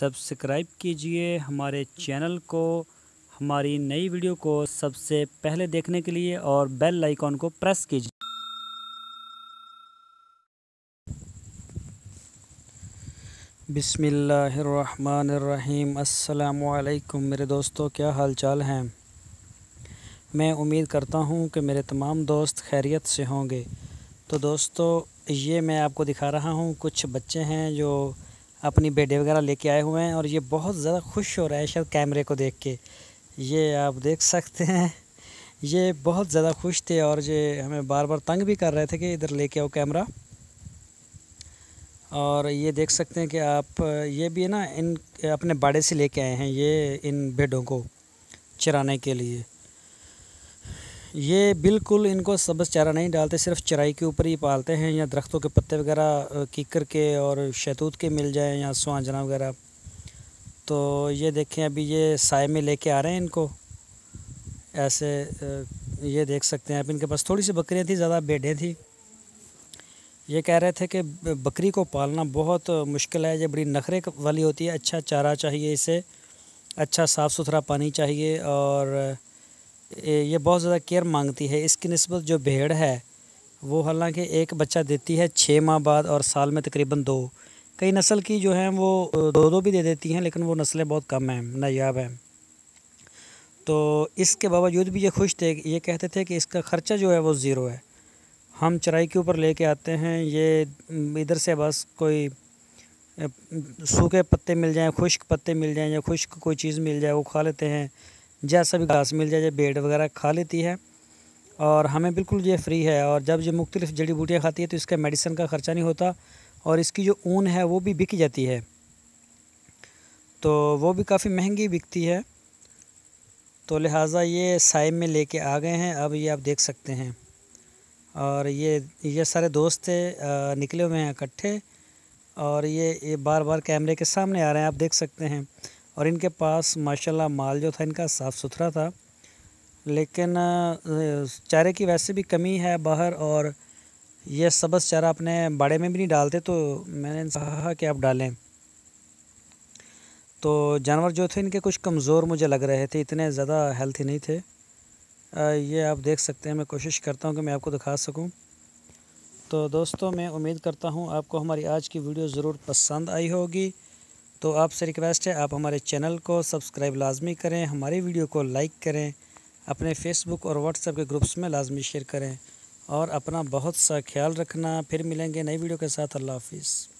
Subscribe कीजिए हमारे channel को, हमारी नई वीडियो को सबसे पहले देखने के लिए और बेल आइकॉन को प्रेस कीजिए। बिस्मिल्लाहिर्रहमानिर्रहीम। अस्सलामु अलैकुम मेरे दोस्तों, क्या हाल चाल हैं। मैं उम्मीद करता हूँ कि मेरे तमाम दोस्त खैरियत से होंगे। तो दोस्तों, ये मैं आपको दिखा रहा हूँ, कुछ बच्चे हैं जो अपनी बेटे वगैरह लेके आए हुए हैं और ये बहुत ज़्यादा खुश हो रहा है शायद कैमरे को देख के। ये आप देख सकते हैं, ये बहुत ज़्यादा खुश थे और ये हमें बार बार तंग भी कर रहे थे कि इधर लेके आओ कैमरा। और ये देख सकते हैं कि आप, ये भी ना इन अपने बाड़े से लेके आए हैं ये इन भेड़ों को चराने के लिए। ये बिल्कुल इनको सब्ज़ चारा नहीं डालते, सिर्फ चराई के ऊपर ही पालते हैं, या दरख्तों के पत्ते वगैरह कीकर के और शहतूत के मिल जाएं या सुहांजना वगैरह। तो ये देखें, अभी ये साए में लेके आ रहे हैं इनको ऐसे। ये देख सकते हैं आप, इनके पास थोड़ी सी बकरियां थी, ज़्यादा भेड़ें थी। ये कह रहे थे कि बकरी को पालना बहुत मुश्किल है, ये बड़ी नखरे वाली होती है। अच्छा चारा चाहिए इसे, अच्छा साफ़ सुथरा पानी चाहिए और ये बहुत ज़्यादा केयर मांगती है। इसकी निस्बत जो भेड़ है वो हालांकि एक बच्चा देती है 6 माह बाद और साल में तकरीबन 2। कई नस्ल की जो हैं वो 2-2 भी दे देती हैं, लेकिन वो नस्लें बहुत कम हैं, नायाब हैं। तो इसके बावजूद भी ये खुश थे। ये कहते थे कि इसका ख़र्चा जो है वो ज़ीरो है। हम चराई के ऊपर लेके आते हैं, ये इधर से बस कोई सूखे पत्ते मिल जाएं, खुश्क पत्ते मिल जाएं या खुश्क कोई चीज़ मिल जाए वो खा लेते हैं। जैसा भी घास मिल जाए, भेड़ वगैरह खा लेती है और हमें बिल्कुल ये फ्री है। और जब ये मुख्तलिफ़ जड़ी बूटियाँ खाती है तो इसका मेडिसिन का ख़र्चा नहीं होता और इसकी जो ऊन है वो भी बिक जाती है, तो वो भी काफ़ी महंगी बिकती है। तो लिहाजा ये साइम में लेके आ गए हैं। अब ये आप देख सकते हैं, और ये सारे दोस्त थे, निकले हुए हैं इकट्ठे, और ये बार बार कैमरे के सामने आ रहे हैं, आप देख सकते हैं। और इनके पास माशाल्लाह माल जो था इनका साफ़ सुथरा था, लेकिन चारे की वैसे भी कमी है बाहर, और ये सब्ज़ चारा अपने बाड़े में भी नहीं डालते, तो मैंने इनसे कहा कि आप डालें। तो जानवर जो थे इनके कुछ कमज़ोर मुझे लग रहे थे, इतने ज़्यादा हेल्थी नहीं थे। ये आप देख सकते हैं, मैं कोशिश करता हूँ कि मैं आपको दिखा सकूँ। तो दोस्तों, मैं उम्मीद करता हूँ आपको हमारी आज की वीडियो ज़रूर पसंद आई होगी। तो आपसे रिक्वेस्ट है, आप हमारे चैनल को सब्सक्राइब लाजमी करें, हमारी वीडियो को लाइक करें, अपने फेसबुक और व्हाट्सएप के ग्रुप्स में लाजमी शेयर करें और अपना बहुत सा ख्याल रखना। फिर मिलेंगे नई वीडियो के साथ। अल्लाह हाफिज़।